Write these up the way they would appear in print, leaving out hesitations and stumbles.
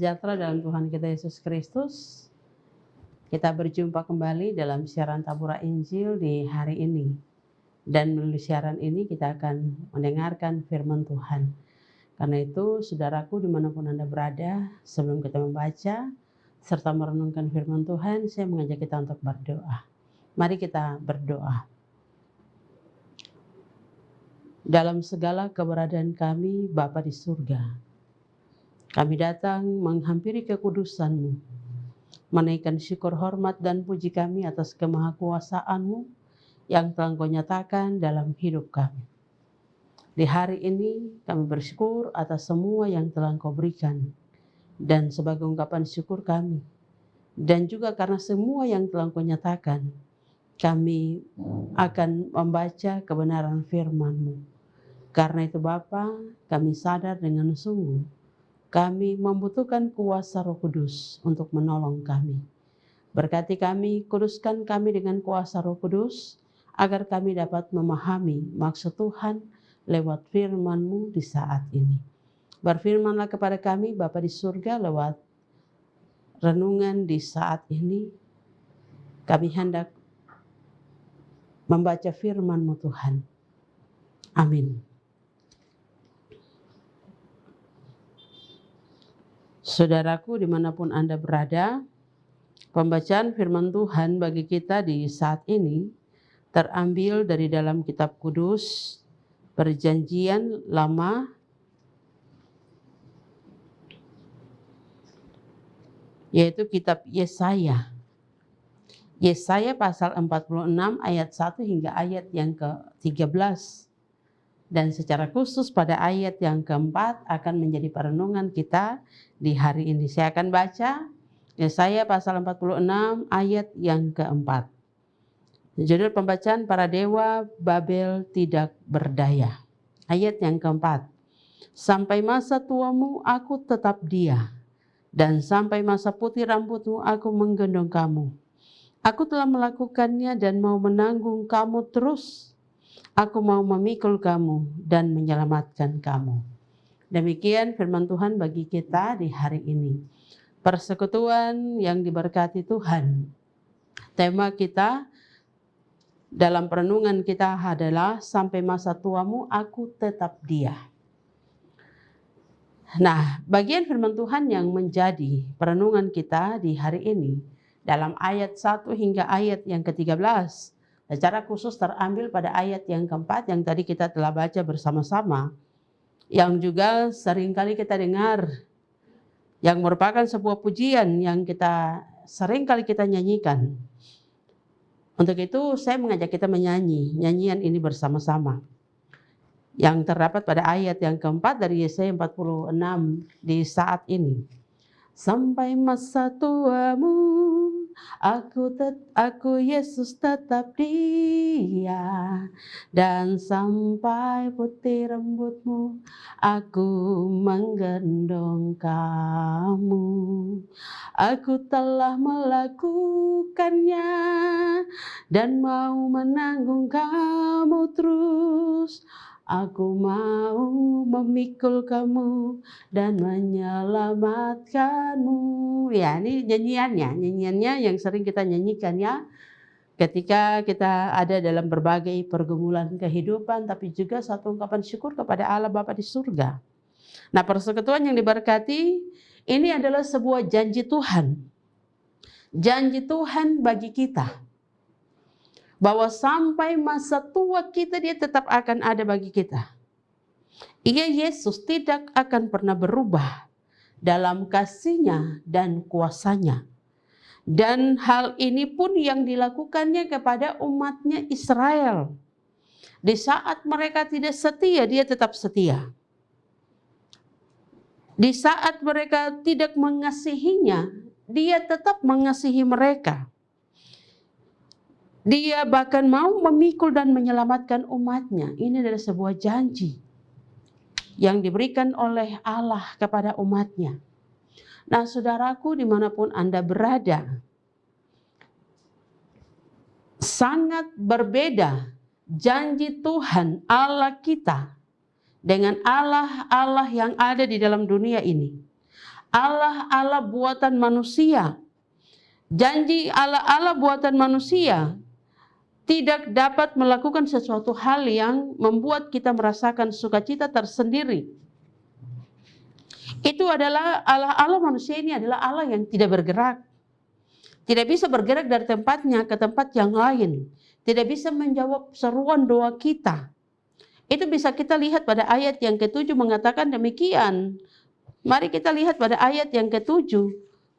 sejahtera dalam Tuhan kita Yesus Kristus. Kita berjumpa kembali dalam siaran Tabura Injil di hari ini. Dan melalui siaran ini kita akan mendengarkan firman Tuhan. Karena itu, saudaraku dimanapun Anda berada, sebelum kita membaca serta merenungkan firman Tuhan, saya mengajak kita untuk berdoa. Mari kita berdoa. Dalam segala keberadaan kami, Bapa di surga, kami datang menghampiri kekudusan-Mu, menaikkan syukur, hormat, dan puji kami atas kemahakuasaan-Mu yang telah Engkau nyatakan dalam hidup kami. Di hari ini kami bersyukur atas semua yang telah Engkau berikan, dan sebagai ungkapan syukur kami, dan juga karena semua yang telah Engkau nyatakan, kami akan membaca kebenaran firman-Mu. Karena itu Bapa, kami sadar dengan sungguh kami membutuhkan kuasa Roh Kudus untuk menolong kami. Berkati kami, kuduskan kami dengan kuasa Roh Kudus, agar kami dapat memahami maksud Tuhan lewat firman-Mu di saat ini. Berfirmanlah kepada kami Bapa di surga lewat renungan di saat ini. Kami hendak membaca firman-Mu Tuhan. Amin. Saudaraku dimanapun Anda berada, pembacaan firman Tuhan bagi kita di saat ini terambil dari dalam kitab kudus Perjanjian Lama yaitu kitab Yesaya. Yesaya pasal 46 ayat 1 hingga ayat yang ke-13. Dan secara khusus pada ayat yang keempat akan menjadi perenungan kita di hari ini. Saya akan baca Yesaya pasal 46 ayat yang keempat. Judul pembacaan, para dewa Babel tidak berdaya. Ayat yang keempat. Sampai masa tuamu aku tetap dia, dan sampai masa putih rambutmu aku menggendong kamu. Aku telah melakukannya dan mau menanggung kamu terus. Aku mau memikul kamu dan menyelamatkan kamu. Demikian firman Tuhan bagi kita di hari ini. Persekutuan yang diberkati Tuhan. Tema kita dalam perenungan kita adalah sampai masa tuamu aku tetap dia. Nah, bagian firman Tuhan yang menjadi perenungan kita di hari ini dalam ayat 1 hingga ayat yang ke-13. Secara khusus terambil pada ayat yang keempat yang tadi kita telah baca bersama-sama. Yang juga seringkali kita dengar. Yang merupakan sebuah pujian yang seringkali kita nyanyikan. Untuk itu saya mengajak kita menyanyi nyanyian ini bersama-sama. Yang terdapat pada ayat yang keempat dari Yesaya 46 di saat ini. Sampai masa tuamu Aku Yesus tetap dia, dan sampai putih rambutmu aku menggendong kamu. Aku telah melakukannya dan mau menanggung kamu terus. Aku mau memikul kamu dan menyelamatkanmu. Ya, ini nyanyiannya yang sering kita nyanyikan ya. Ketika kita ada dalam berbagai pergumulan kehidupan, tapi juga satu ungkapan syukur kepada Allah Bapa di surga. Nah, persekutuan yang diberkati ini adalah sebuah janji Tuhan. Janji Tuhan bagi kita. Bahwa sampai masa tua kita dia tetap akan ada bagi kita. Ia Yesus tidak akan pernah berubah dalam kasih-Nya dan kuasa-Nya. Dan hal ini pun yang dilakukannya kepada umat-Nya Israel. Di saat mereka tidak setia, dia tetap setia. Di saat mereka tidak mengasihinya, dia tetap mengasihi mereka. Dia bahkan mau memikul dan menyelamatkan umat-Nya. Ini adalah sebuah janji yang diberikan oleh Allah kepada umat-Nya. Nah, saudaraku dimanapun Anda berada, sangat berbeda janji Tuhan Allah kita dengan Allah yang ada di dalam dunia ini. Allah buatan manusia. Janji Allah buatan manusia tidak dapat melakukan sesuatu hal yang membuat kita merasakan sukacita tersendiri. Itu adalah Allah manusia ini adalah Allah yang tidak bergerak. Tidak bisa bergerak dari tempatnya ke tempat yang lain. Tidak bisa menjawab seruan doa kita. Itu bisa kita lihat pada ayat yang ke-7 mengatakan demikian. Mari kita lihat pada ayat yang ke-7.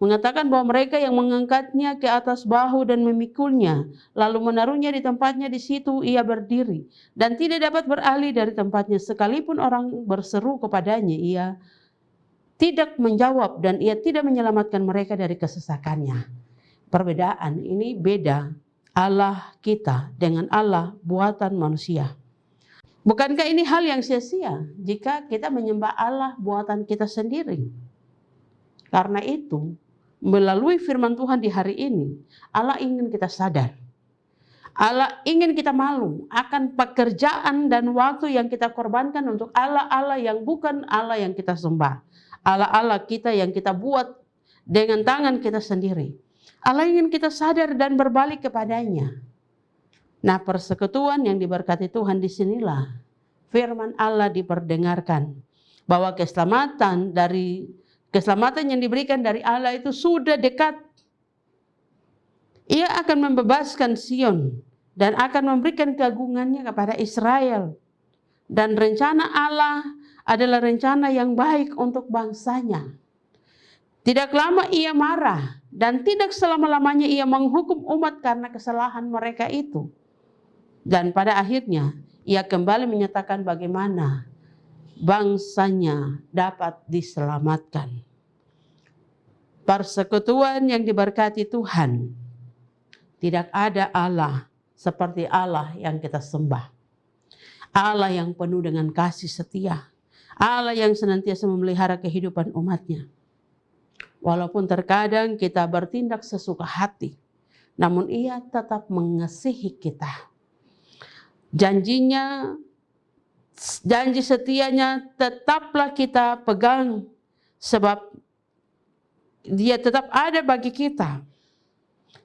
Mengatakan bahwa mereka yang mengangkatnya ke atas bahu dan memikulnya. Lalu menaruhnya di tempatnya, di situ ia berdiri. Dan tidak dapat beralih dari tempatnya. Sekalipun orang berseru kepadanya, ia tidak menjawab dan ia tidak menyelamatkan mereka dari kesesakannya. Perbedaan ini beda. Allah kita dengan Allah buatan manusia. Bukankah ini hal yang sia-sia jika kita menyembah Allah buatan kita sendiri? Karena itu, melalui firman Tuhan di hari ini, Allah ingin kita sadar. Allah ingin kita malu akan pekerjaan dan waktu yang kita korbankan untuk Allah yang bukan Allah yang kita sembah. Allah kita yang kita buat dengan tangan kita sendiri. Allah ingin kita sadar dan berbalik kepadanya. Nah, persekutuan yang diberkati Tuhan disinilah firman Allah diperdengarkan. Bahwa keselamatan yang diberikan dari Allah itu sudah dekat. Ia akan membebaskan Sion dan akan memberikan keagungannya kepada Israel. Dan rencana Allah adalah rencana yang baik untuk bangsanya. Tidak lama ia marah dan tidak selama-lamanya ia menghukum umat karena kesalahan mereka itu. Dan pada akhirnya ia kembali menyatakan bagaimana bangsanya dapat diselamatkan. Persekutuan yang diberkati Tuhan. Tidak ada Allah seperti Allah yang kita sembah. Allah yang penuh dengan kasih setia. Allah yang senantiasa memelihara kehidupan umatnya. Walaupun terkadang kita bertindak sesuka hati, namun ia tetap mengasihi kita. Janji setianya tetaplah kita pegang, sebab dia tetap ada bagi kita.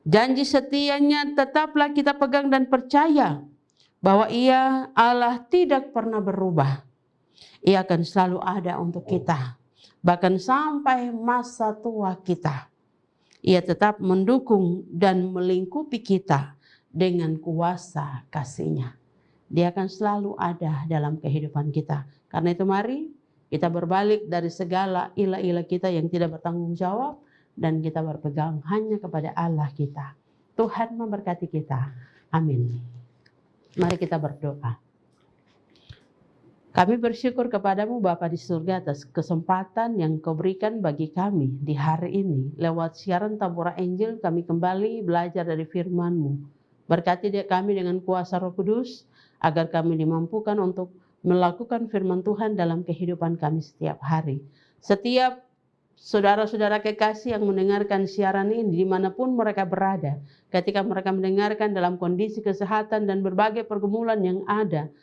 Janji setianya tetaplah kita pegang dan percaya bahwa ia Allah tidak pernah berubah. Ia akan selalu ada untuk kita. Bahkan sampai masa tua kita. Ia tetap mendukung dan melingkupi kita dengan kuasa kasih-Nya. Dia akan selalu ada dalam kehidupan kita. Karena itu mari kita berbalik dari segala ilah-ilah kita yang tidak bertanggung jawab. Dan kita berpegang hanya kepada Allah kita. Tuhan memberkati kita. Amin. Mari kita berdoa. Kami bersyukur kepadamu Bapa di surga atas kesempatan yang Kau berikan bagi kami di hari ini. Lewat siaran Tabura Injil kami kembali belajar dari firman-Mu. Berkati dia kami dengan kuasa Roh Kudus agar kami dimampukan untuk melakukan firman Tuhan dalam kehidupan kami setiap hari. Setiap saudara-saudara kekasih yang mendengarkan siaran ini dimanapun mereka berada. Ketika mereka mendengarkan dalam kondisi kesehatan dan berbagai pergumulan yang ada.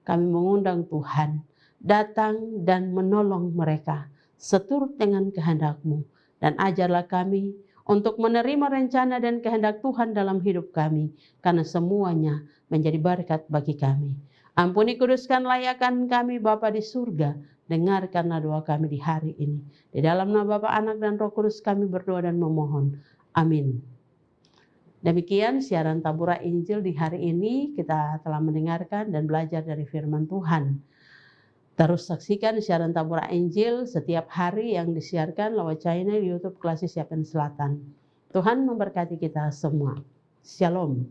Kami mengundang Tuhan datang dan menolong mereka seturut dengan kehendak-Mu. Dan ajarlah kami untuk menerima rencana dan kehendak Tuhan dalam hidup kami. Karena semuanya menjadi berkat bagi kami. Ampuni kuduskan layakan kami Bapa di surga. Dengarkanlah doa kami di hari ini. Di dalam nama Bapa, Anak, dan Roh Kudus kami berdoa dan memohon. Amin. Demikian siaran Tabura Injil di hari ini. Kita telah mendengarkan dan belajar dari firman Tuhan. Terus saksikan siaran Tabura Injil setiap hari yang disiarkan lewat channel YouTube Klasik Siapen Selatan. Tuhan memberkati kita semua. Shalom.